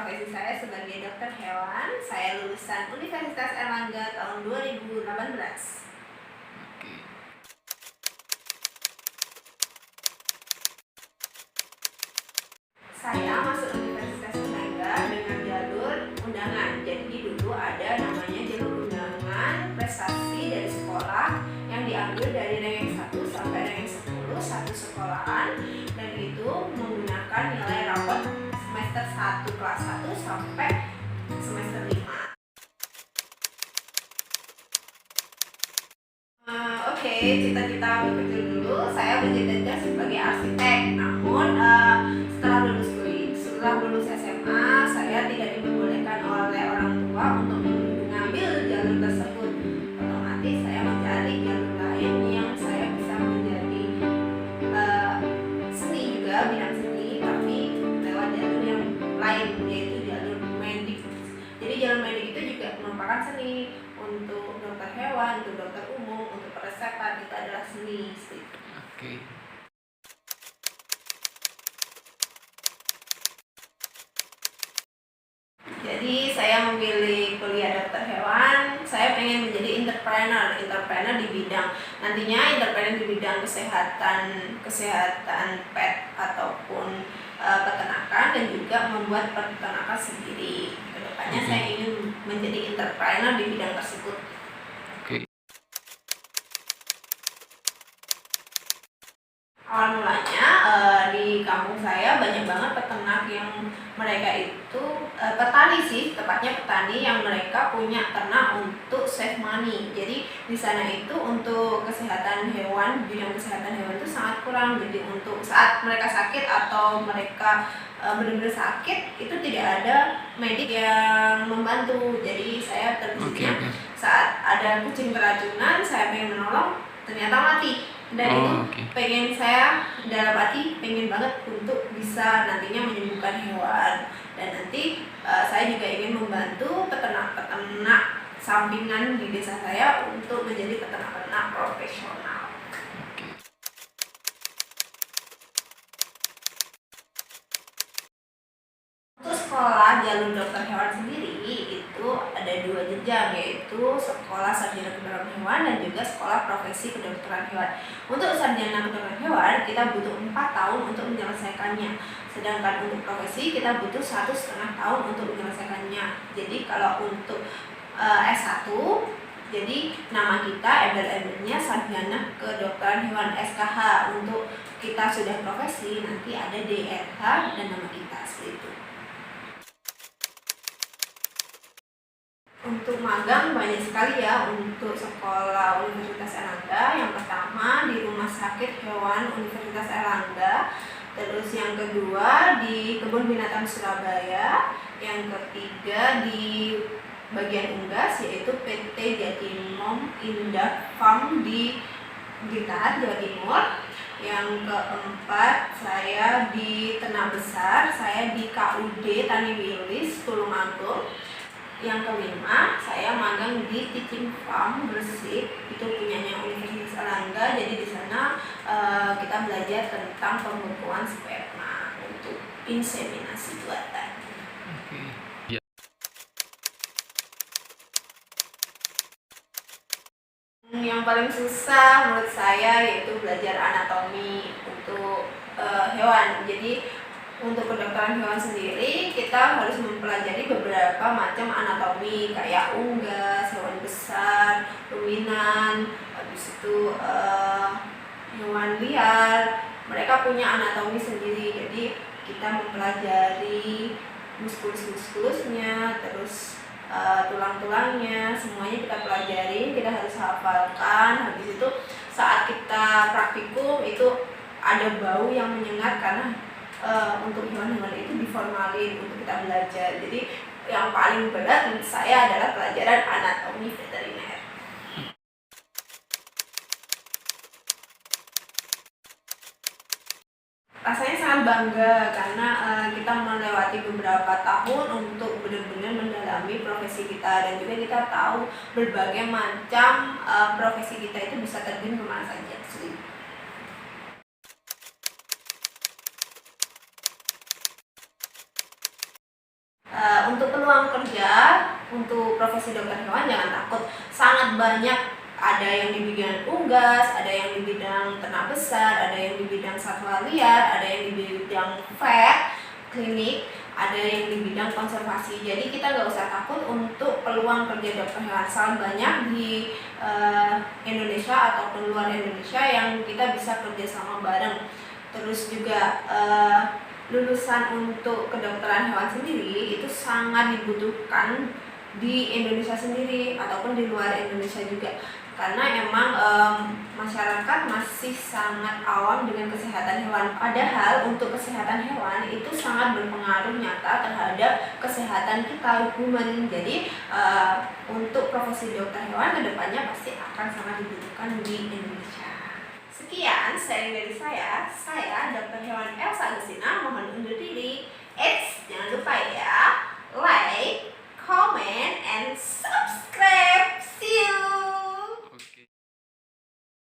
profesi saya sebagai dokter hewan. Saya lulusan Universitas Airlangga tahun 2018. Oke. Saya masuk Universitas Airlangga dengan jalur undangan. Jadi dulu ada namanya jalur undangan prestasi dari sekolah yang diambil dari ranking 1 sampai ranking 10 satu sekolahan, dan itu menggunakan nilai rapot semester 1 kelas 1 sampai semester 5. Oke, cita-cita bekerja dulu saya bercita-cita sebagai arsitek. Namun setelah lulus SMA, saya tidak diperbolehkan oleh orang tua untuk mengambil jalur tersebut. Otomatis saya mencari jalur lain yang saya bisa menjadi seni juga, bidang seni, tapi lewat jalur yang lain, yaitu jalur medik. Jadi jalur medik itu juga merupakan seni. Untuk dokter hewan, untuk dokter umum, untuk peresepan itu adalah seni. Oke. Jadi saya memilih kuliah dokter hewan. Saya pengen menjadi entrepreneur di bidang, nantinya entrepreneur di bidang kesehatan pet ataupun peternakan, dan juga membuat peternakan sendiri. Kedepannya saya ingin menjadi entrepreneur di bidang tersebut. Awal mulanya di kampung saya banyak banget peternak yang mereka itu petani sih, tepatnya petani yang mereka punya ternak untuk save money. Jadi di sana itu untuk kesehatan hewan, bidang kesehatan hewan itu sangat kurang. Jadi untuk saat mereka sakit atau mereka benar-benar sakit, itu tidak ada medik yang membantu. Jadi saya terjadinya saat ada kucing keracunan, saya pengen menolong, ternyata mati. Dan itu pengen saya dalam hati pengen banget untuk bisa nantinya menyembuhkan hewan. Dan nanti saya juga ingin membantu peternak-peternak sampingan di desa saya untuk menjadi peternak-peternak profesional. Untuk sekolah jalur dokter hewan sendiri itu ada 2 jenjang, yaitu sekolah sarjana kedokteran hewan dan juga sekolah profesi kedokteran hewan. Untuk sarjana kedokteran hewan kita butuh 4 tahun untuk menyelesaikannya, sedangkan untuk profesi kita butuh 1,5 tahun untuk menyelesaikannya. Jadi kalau untuk S1, jadi nama kita embel-embelnya sarjana kedokteran hewan SKH. Untuk kita sudah profesi nanti ada DRH dan nama kita seperti itu. Untuk magang banyak sekali ya untuk sekolah Universitas Airlangga. Yang pertama di Rumah Sakit Hewan Universitas Airlangga, terus yang kedua di Kebun Binatang Surabaya, yang ketiga di bagian Unggas yaitu PT Jatinom Indah Farm di Blitar, Jawa Timur. Yang keempat saya di Ternak Besar, saya di KUD Tani Wilis, Tulungagung. Yang kelima, saya magang di Teaching Farm Gresik, itu punyanya Universitas Airlangga. Jadi di sana kita belajar tentang pembukuan sperma untuk inseminasi buatan. Yang paling susah menurut saya yaitu belajar anatomi untuk hewan. Jadi untuk kedokteran hewan sendiri kita harus mempelajari beberapa macam anatomi, kayak unggas, hewan besar, ruminan, habis itu hewan liar. Mereka punya anatomi sendiri, jadi kita mempelajari muskulus-muskulusnya, terus tulang-tulangnya, semuanya kita pelajari, kita harus hafalkan. Habis itu saat kita praktikum itu ada bau yang menyengat karena untuk hewan-hewan itu diformalin untuk kita belajar. Jadi yang paling berat menurut saya adalah pelajaran anatomi veteriner. Rasanya sangat bangga karena kita melewati beberapa tahun untuk benar-benar mendalami profesi kita, dan juga kita tahu berbagai macam profesi kita itu bisa terjun kemana saja. peluang kerja untuk profesi dokter hewan jangan takut, sangat banyak. Ada yang di bidang unggas, ada yang di bidang ternak besar, ada yang di bidang satwa liar, ada yang di bidang vet, klinik, ada yang di bidang konservasi. Jadi kita nggak usah takut untuk peluang kerja dokter hewan, sangat banyak di Indonesia ataupun luar Indonesia yang kita bisa kerja sama bareng. Terus juga lulusan untuk kedokteran hewan sendiri itu sangat dibutuhkan di Indonesia sendiri ataupun di luar Indonesia juga, karena emang masyarakat masih sangat awam dengan kesehatan hewan. Padahal untuk kesehatan hewan itu sangat berpengaruh nyata terhadap kesehatan kita human. Jadi untuk profesi dokter hewan kedepannya pasti akan sangat dibutuhkan di Indonesia. Sekian sharing dari saya Dr. Hewan Elsa Agustina, mohon